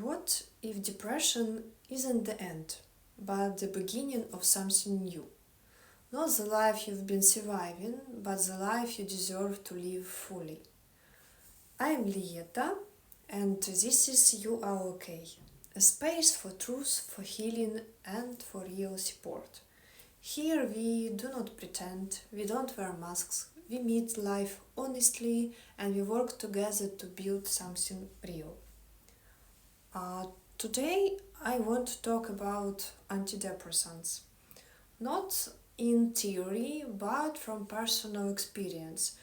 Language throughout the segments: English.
What if depression isn't the end, but the beginning of something new? Not the life you've been surviving, but the life you deserve to live fully. I am Lietta, and this is You Are Okay, a space for truth, for healing, and for real support. Here we do not pretend, we don't wear masks, we meet life honestly, and we work together to build something real. Uh, Today I want to talk about antidepressants, not in theory but from personal experience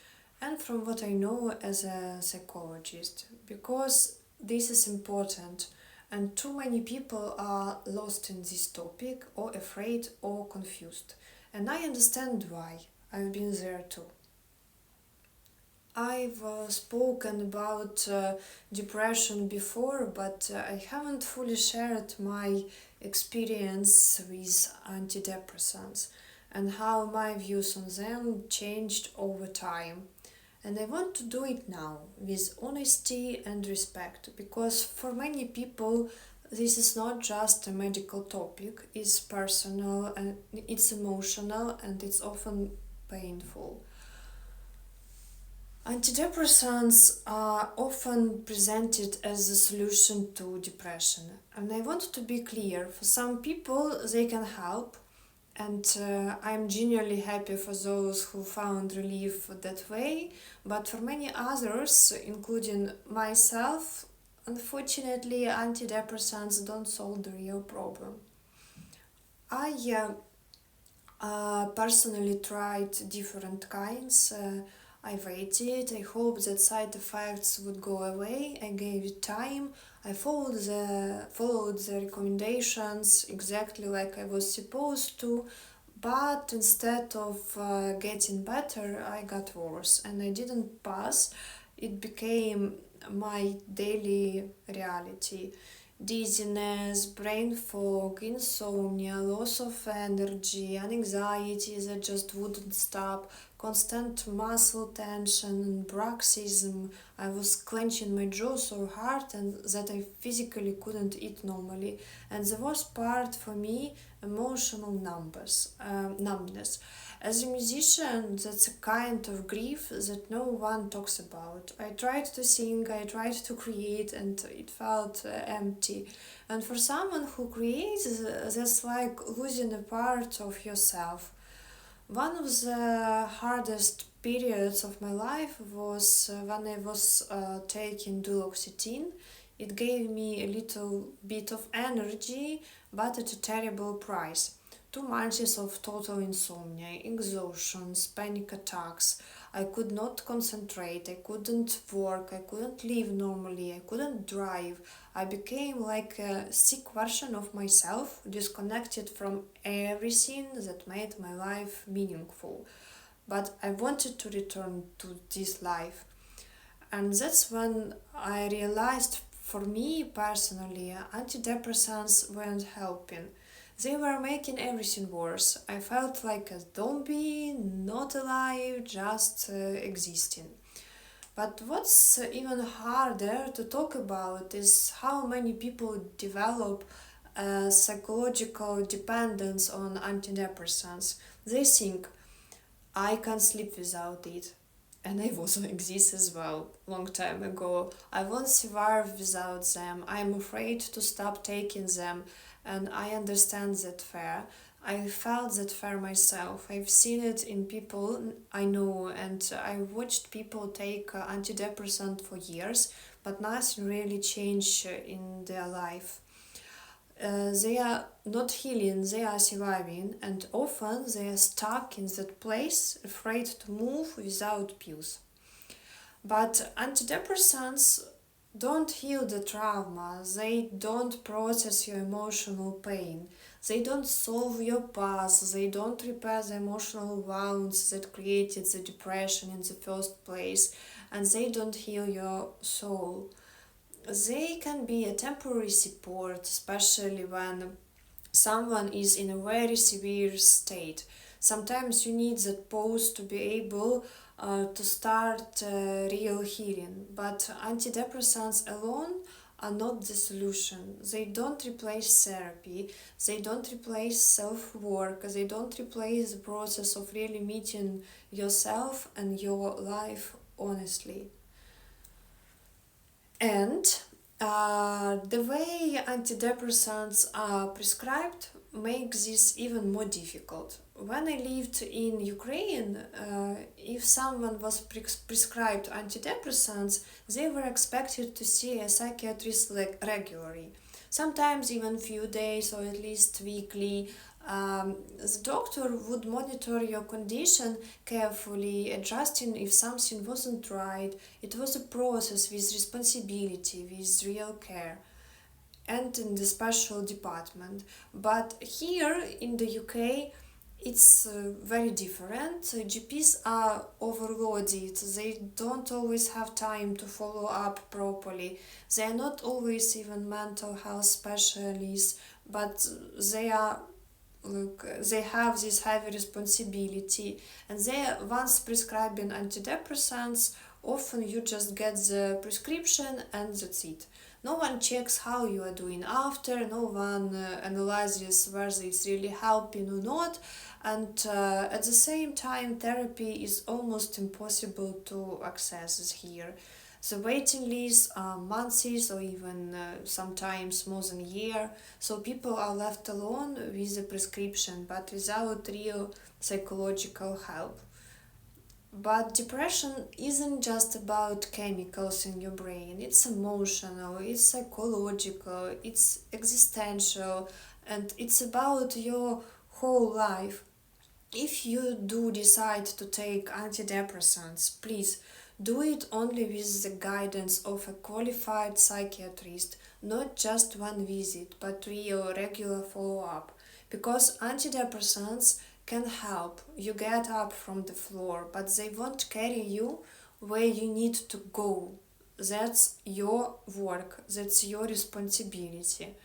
and from what I know as a psychologist, because this is important and too many people are lost in this topic or afraid or confused. And I understand why. I've been there too. I've spoken about depression before, but I haven't fully shared my experience with antidepressants and how my views on them changed over time. And I want to do it now with honesty and respect, because for many people this is not just a medical topic, it's personal and it's emotional and it's often painful. Antidepressants are often presented as the solution to depression, and I want to be clear, for some people they can help, and I'm genuinely happy for those who found relief that way, but for many others, including myself, unfortunately, antidepressants don't solve the real problem. I personally tried different kinds. I waited. I hoped that side effects would go away. I gave it time. I followed the recommendations exactly like I was supposed to. But instead of getting better, I got worse, and I didn't pass. It became my daily reality. Dizziness, brain fog, insomnia, loss of energy, and anxiety that just wouldn't stop, constant muscle tension, and bruxism. I was clenching my jaw so hard and that I physically couldn't eat normally. And the worst part for me, emotional numbness. As a musician, that's a kind of grief that no one talks about. I tried to sing, I tried to create, and it felt empty. And for someone who creates, that's like losing a part of yourself. One of the hardest periods of my life was when I was taking duloxetine. It gave me a little bit of energy, but at a terrible price. 2 months of total insomnia, exhaustion, panic attacks. I could not concentrate, I couldn't work, I couldn't live normally, I couldn't drive. I became like a sick version of myself, disconnected from everything that made my life meaningful. But I wanted to return to this life. And that's when I realized, for me personally, antidepressants weren't helping. They were making everything worse. I felt like a zombie, not alive, just existing. But what's even harder to talk about is how many people develop a psychological dependence on antidepressants. They think, I can't sleep without it. And I was like this as well, long time ago. I won't survive without them. I'm afraid to stop taking them, and I understand that fear. I felt that fear myself. I've seen it in people I know, and I watched people take antidepressant for years, but nothing really changed in their life. They are not healing, they are surviving, and often they are stuck in that place, afraid to move without pills. But antidepressants don't heal the trauma, they don't process your emotional pain, they don't solve your past, they don't repair the emotional wounds that created the depression in the first place, and they don't heal your soul. They can be a temporary support, especially when someone is in a very severe state. Sometimes you need that pause to be able to start real healing, but antidepressants alone are not the solution. They don't replace therapy, they don't replace self-work, they don't replace the process of really meeting yourself and your life honestly. And the way antidepressants are prescribed makes this even more difficult. When I lived in Ukraine, if someone was prescribed antidepressants, they were expected to see a psychiatrist regularly, sometimes even few days or at least weekly. The doctor would monitor your condition carefully, adjusting if something wasn't right. It was a process with responsibility, with real care, and in the special department. But here in the UK, it's very different. GPs are overloaded, they don't always have time to follow up properly. They are not always even mental health specialists, but they are they have this heavy responsibility, and they once prescribing antidepressants, often you just get the prescription and that's it. No one checks how you are doing after, no one analyzes whether it's really helping or not, and at the same time therapy is almost impossible to access here. The waiting lists are months or even sometimes more than a year, so people are left alone with a prescription but without real psychological help. But depression isn't just about chemicals in your brain, it's emotional, it's psychological, it's existential, and it's about your whole life. If you do decide to take antidepressants, please do it only with the guidance of a qualified psychiatrist, not just one visit, but real regular follow up. Because antidepressants can help you get up from the floor, but they won't carry you where you need to go. That's your work, that's your responsibility.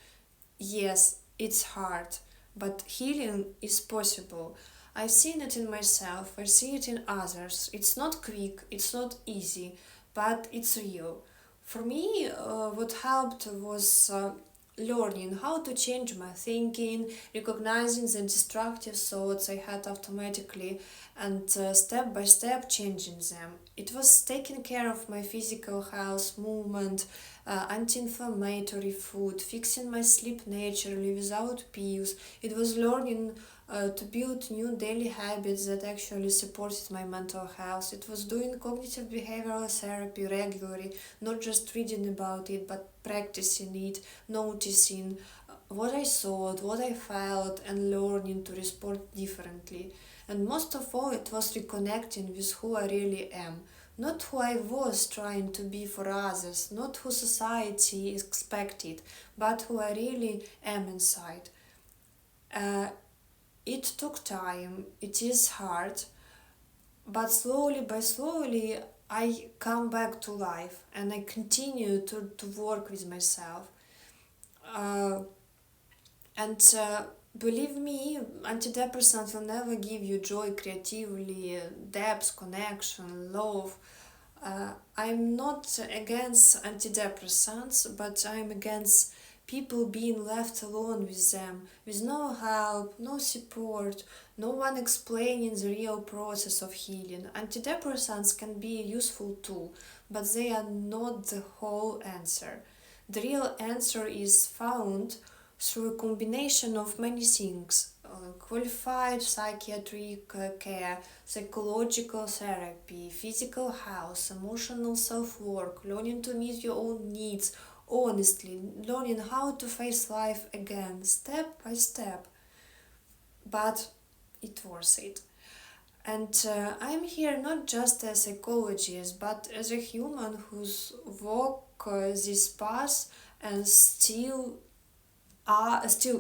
Yes, it's hard, but healing is possible. I've seen it in myself, I see it in others. It's not quick, it's not easy, but it's real. For me, what helped was learning how to change my thinking, recognizing the destructive thoughts I had automatically, and step by step changing them. It was taking care of my physical health, movement, anti-inflammatory food, fixing my sleep naturally without pills. It was learning to build new daily habits that actually supported my mental health. It was doing cognitive behavioral therapy regularly, not just reading about it, but practicing it, noticing what I thought, what I felt, and learning to respond differently. And most of all, it was reconnecting with who I really am. Not who I was trying to be for others, not who society expected, but who I really am inside. Uh, it took time, it is hard, but slowly by slowly I come back to life and I continue to work with myself. Uh, and believe me, antidepressants will never give you joy, creatively, depth, connection, love. I'm not against antidepressants, but I'm against people being left alone with them, with no help, no support, no one explaining the real process of healing. Antidepressants can be a useful tool, but they are not the whole answer. The real answer is found through a combination of many things: qualified psychiatric care, psychological therapy, physical health, emotional self work, learning to meet your own needs honestly, learning how to face life again, step by step. But it's worth it. And I'm here not just as a psychologist, but as a human who's walked this path and still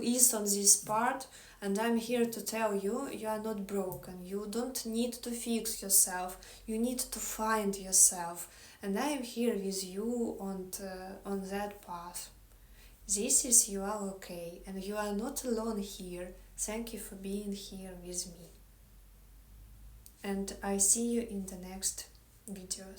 is on this part, and I'm here to tell you, you are not broken. You don't need to fix yourself. You need to find yourself, and I am here with you on that path. This is You Are Okay, and you are not alone here. Thank you for being here with me, and I see you in the next videos.